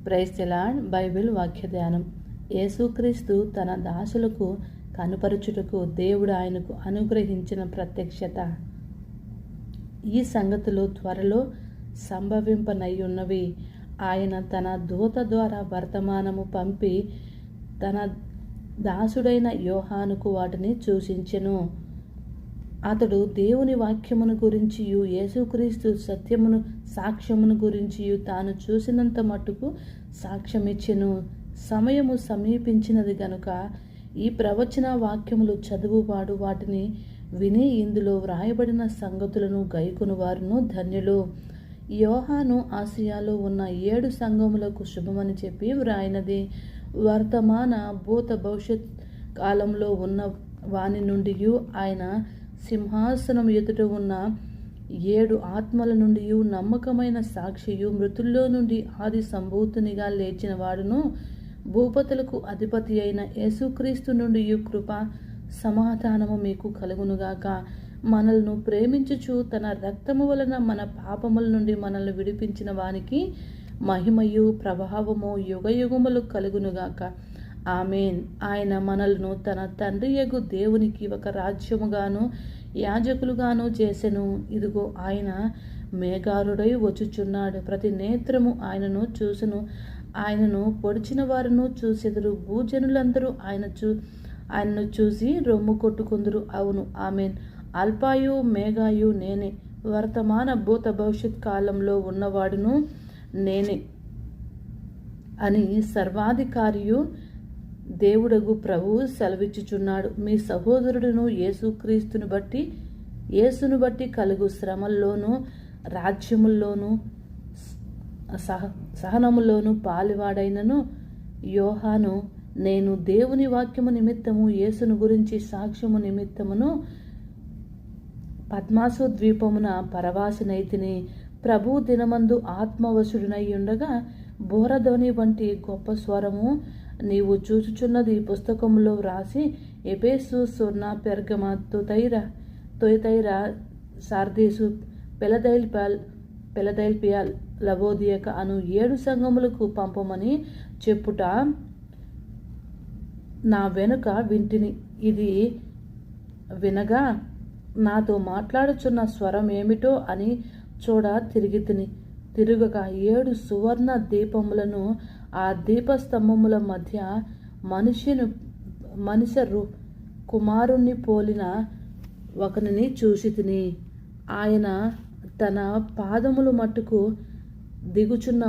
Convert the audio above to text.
Praise the lord. Bible వాక్య ధ్యానం. యేసుక్రీస్తు తన దాసులకు కనుపరచుటకు దేవుడు ఆయనకు అనుగ్రహించిన ప్రత్యక్షత. ఈ సంగతులు త్వరలో సంభవింపనయ్యున్నవి. ఆయన తన దూత ద్వారా వర్తమానము పంపి తన దాసుడైన యోహానుకు వాటిని సూచించెను. అతడు దేవుని వాక్యమును గురించియు యేసుక్రీస్తు సత్యమును సాక్ష్యమును గురించియు తాను చూసినంత మట్టుకు సాక్ష్యమిచ్చెను. సమయము సమీపించినది గనుక ఈ ప్రవచన వాక్యములు చదువువాడు వాటిని విని ఇందులో వ్రాయబడిన సంగతులను గైకొను వారును ధన్యులు. యోహాను ఆసియాలో ఉన్న 7 సంఘములకు శుభమని చెప్పి వ్రాయినది. వర్తమాన భూత భవిష్యత్ కాలంలో ఉన్న వాని నుండి ఆయన సింహాసనం ఎదుట ఉన్న 7 ఆత్మల నుండి నమ్మకమైన సాక్షియు మృతుల్లో నుండి ఆది సంభూతునిగా లేచిన వాడును భూపతులకు అధిపతి అయిన యేసుక్రీస్తు నుండి కృప సమాధానము మీకు కలుగునుగాక. మనల్ని ప్రేమించుచు తన రక్తము వలన మన పాపముల నుండి మనల్ని విడిపించిన వానికి మహిమయు ప్రభావము యుగయుగములు కలుగునుగాక. ఆమేన్. ఆయన మనల్ని తన తండ్రి యగు దేవునికి ఒక రాజ్యముగాను యాజకులుగాను చేసెను. ఇదిగో ఆయన మేఘారుడై వచ్చుచున్నాడు. ప్రతి నేత్రము ఆయనను చూసును. ఆయనను పొడిచిన వారును చూసెదరు. భూజనులందరూ ఆయనను చూసి రొమ్ము కొట్టుకుందరు. అవును, ఆమేన్. అల్పాయు మేఘాయు నేనే, వర్తమాన భూత భవిష్యత్ కాలంలో ఉన్నవాడును నేనే అని సర్వాధికారియు దేవుడగు ప్రభువు సెలవిచ్చుచున్నాడు. మీ సహోదరుడును యేసును బట్టి కలుగు శ్రమల్లోనూ రాజ్యముల్లోనూ సహనములోను పాలివాడైనను యోహాను నేను దేవుని వాక్యము నిమిత్తము యేసును గురించి సాక్ష్యము నిమిత్తమును పద్మాసు ద్వీపమున పరవాసినైతిని. ప్రభు దినమందు ఆత్మవశుడినై ఉండగా బోరధ్వని వంటి గొప్ప స్వరము నీవు చూచుచున్నది పుస్తకములో వ్రాసి Ephesus, Smyrna, Pergamum, Thyatira, Sardis, Philadelphia, Laodicea అను 7 సంఘములకు పంపమని చెప్పుట నా వెనుక వింటిని. ఇది వినగా నాతో మాట్లాడుచున్న స్వరం ఏమిటో అని చూడ తిరుగగా 7 సువర్ణ దీపములను ఆ దీపస్తంభముల మధ్య మనిషి కుమారుణ్ణి పోలిన ఒకనిని చూసితిని. ఆయన తన పాదములు మట్టుకు దిగుచున్న